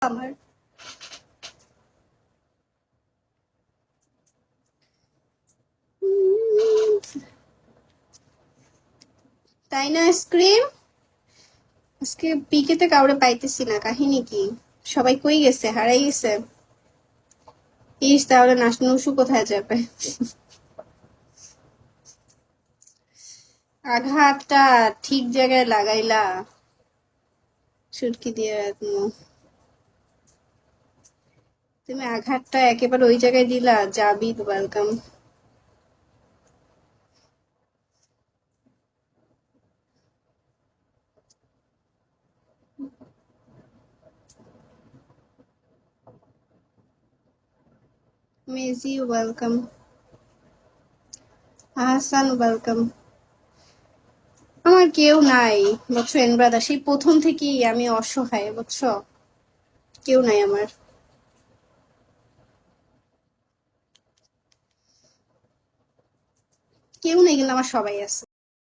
আমার তাই না আইসক্রিম? আজকে পিকেতে কাউরে পাইতেছি না, কাহিনী কি? সবাই কই গেছে, হারাই গেছে? ইস, তাহলে নাসনুসু কোথায় যাবে? আঘাতটা ঠিক জায়গায় লাগাইলা, সুটকি দিয়ে রাখবো। তুমি আঘাতটা একেবারে ওই জায়গায় দিলা, যাবি ওয়েলকাম। মেজি ওয়েলকাম, আহসান ওয়েলকাম। আমার কেউ নাই, বুঝছো এন ব্রাদার, সেই প্রথম থেকেই আমি অসহায়, বুঝছো? কেউ নাই আমার। কেউ নেই, কিন্তু আমার সবাই আছে।